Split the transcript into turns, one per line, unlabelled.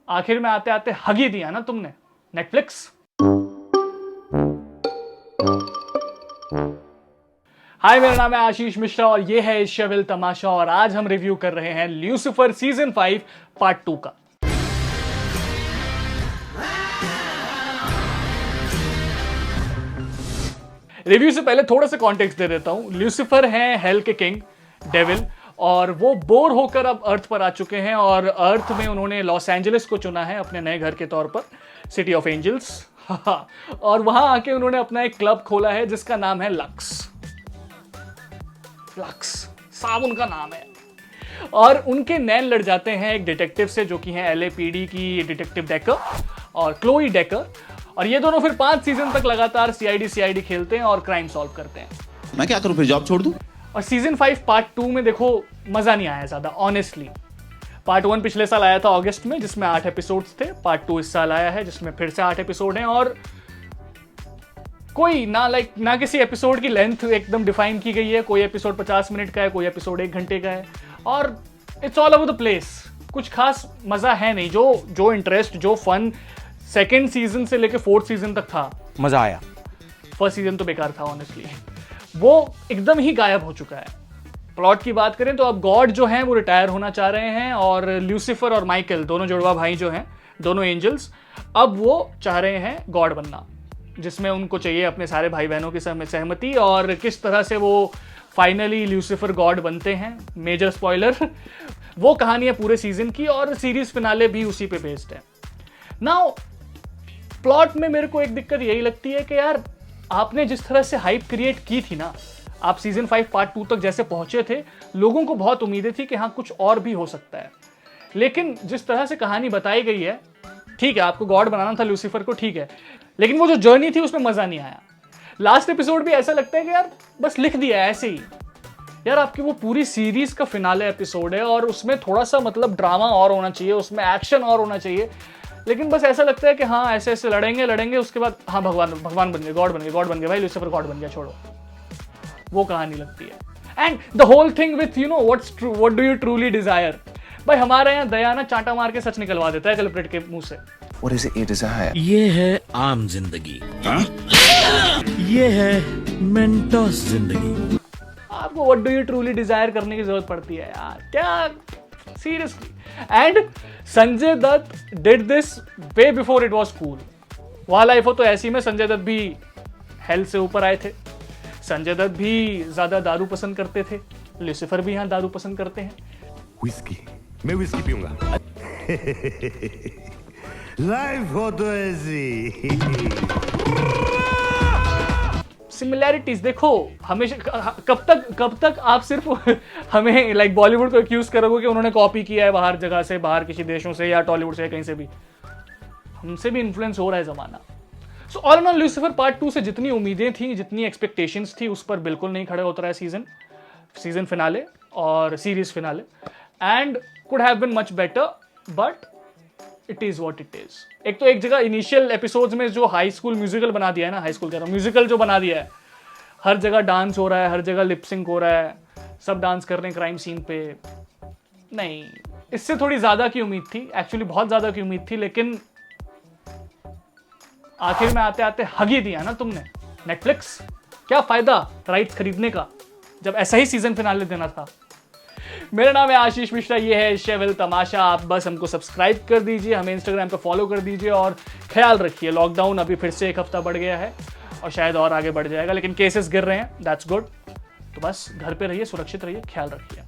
आखिर में आते आते हग ही दिया ना तुमने, नेटफ्लिक्स। हाय, मेरा नाम है आशीष मिश्रा और ये है इश्यविल तमाशा और आज हम रिव्यू कर रहे हैं ल्यूसिफर सीजन 5 पार्ट 2 का। रिव्यू से पहले थोड़ा सा कॉन्टेक्स्ट दे देता हूं। ल्यूसिफर हैं हेल के किंग, डेविल, और वो बोर होकर अब अर्थ पर आ चुके हैं और अर्थ में उन्होंने लॉस एंजलिस को चुना है अपने नए घर के तौर पर, सिटी ऑफ एंजल्स। और वहां आके उन्होंने अपना एक क्लब खोला है जिसका नाम है लक्स। लक्स साबुन का नाम है। और उनके नैन लड़ जाते हैं एक डिटेक्टिव से जो कि है LAPD की डिटेक्टिव डेकर और क्लोई डेकर, और ये दोनों फिर 5 सीजन तक लगातार CID खेलते हैं और क्राइम सॉल्व करते हैं।
मैं क्या करूं, फिर जॉब छोड़ दूं?
और सीजन 5 पार्ट 2 में देखो मजा नहीं आया ज्यादा, ऑनेस्टली। पार्ट 1 पिछले साल आया था अगस्त में जिसमें 8 एपिसोड्स थे। पार्ट 2 इस साल आया है जिसमें फिर से 8 एपिसोड हैं और कोई ना किसी एपिसोड की लेंथ एकदम डिफाइन की गई है। कोई एपिसोड 50 मिनट का है, कोई एपिसोड 1 घंटे का है और it's all over the place. कुछ खास मजा है नहीं। जो इंटरेस्ट, जो फन सेकेंड सीजन से लेकर 4th सीजन तक था,
मजा आया।
फर्स्ट सीजन तो बेकार था ऑनेस्टली, वो एकदम ही गायब हो चुका है। प्लॉट की बात करें तो अब गॉड जो हैं वो रिटायर होना चाह रहे हैं और ल्यूसिफर और माइकल, दोनों जुड़वा भाई जो हैं, दोनों एंजल्स, अब वो चाह रहे हैं गॉड बनना, जिसमें उनको चाहिए अपने सारे भाई बहनों की सहमति। और किस तरह से वो फाइनली ल्यूसिफर गॉड बनते हैं, मेजर स्पॉइलर, वो कहानी है पूरे सीजन की और सीरीज फिनाले भी उसी पे बेस्ड है। नाउ प्लॉट में मेरे को एक दिक्कत यही लगती है कि यार आपने जिस तरह से हाइप क्रिएट की थी ना, आप सीजन 5 पार्ट 2 तक जैसे पहुंचे थे, लोगों को बहुत उम्मीदें थी कि हाँ कुछ और भी हो सकता है। लेकिन जिस तरह से कहानी बताई गई है, ठीक है आपको गॉड बनाना था ल्यूसिफर को, ठीक है, लेकिन वो जो जर्नी थी उसमें मजा नहीं आया। लास्ट एपिसोड भी ऐसा लगता है कि यार बस लिख दिया है ऐसे ही। यार आपकी वो पूरी सीरीज का फिनाले एपिसोड है और उसमें थोड़ा सा मतलब ड्रामा और होना चाहिए, उसमें एक्शन और होना चाहिए, लेकिन बस ऐसा लगता है कि हाँ ऐसे ऐसे लड़ेंगे उसके बाद हाँ भगवान बन गए, गॉड बन गए भाई, ल्यूसिफर गॉड बन गया, छोड़ो। वो कहानी लगती है। And the whole thing with what do you truly desire. भाई हमारे यहाँ दया ना चांटा मार के सच निकलवा देता है कल्प्रिट के मुंह से।
What is it you desire?
ये है आम जिंदगी, ये है मेंटोस जिंदगी।
आपको what do you truly desire करने की जरूरत पड़ती है यार, क्या seriously. And Sanjay Dutt did this way before it was cool. वहाँ लाइफ हो तो ऐसी में संजय दत्त भी हेल से ऊपर आए थे। संजय दत्त भी ज्यादा दारू पसंद करते थे, ल्यूसिफर भी यहाँ दारू पसंद करते हैं।
विस्की, मैं विस्की पीऊंगा। लाइफ हो तो ऐसी।
सिमिलैरिटीज देखो हमेशा। कब तक आप सिर्फ हमें लाइक बॉलीवुड को एक्यूज करोगे कि उन्होंने कॉपी किया है बाहर जगह से, बाहर किसी देशों से या टॉलीवुड से या कहीं से भी। हमसे भी इन्फ्लुएंस हो रहा है जमाना। So all in all Lucifer part 2 से जितनी उम्मीदें थी, जितनी एक्सपेक्टेशंस थी, उस पर बिल्कुल नहीं खड़े होता रहा सीजन फिनाले और series finale. And could have been much better but it is what it is. एक तो एक जगह इनिशियल एपिसोड्स में जो हाई स्कूल म्यूजिकल बना दिया है ना, हाई स्कूल कह रहा हूँ, म्यूजिकल जो बना दिया है, हर जगह डांस हो रहा है, हर जगह लिपसिंग हो रहा है, सब डांस कर रहे हैं क्राइम सीन पे। नहीं, इससे थोड़ी ज्यादा की उम्मीद थी, एक्चुअली बहुत ज्यादा की उम्मीद थी, लेकिन आखिर में आते आते हग ही दिया ना तुमने, नेटफ्लिक्स। क्या फायदा राइट्स खरीदने का जब ऐसा ही सीजन फिनाले देना था। मेरा नाम है आशीष मिश्रा, ये है इश्यविल तमाशा। आप बस हमको सब्सक्राइब कर दीजिए, हमें इंस्टाग्राम पे फॉलो कर दीजिए और ख्याल रखिए, लॉकडाउन अभी फिर से 1 हफ्ता बढ़ गया है और शायद और आगे बढ़ जाएगा, लेकिन केसेस गिर रहे हैं, दैट्स गुड। तो बस घर पे रहिए, सुरक्षित रहिए, ख्याल रखिए।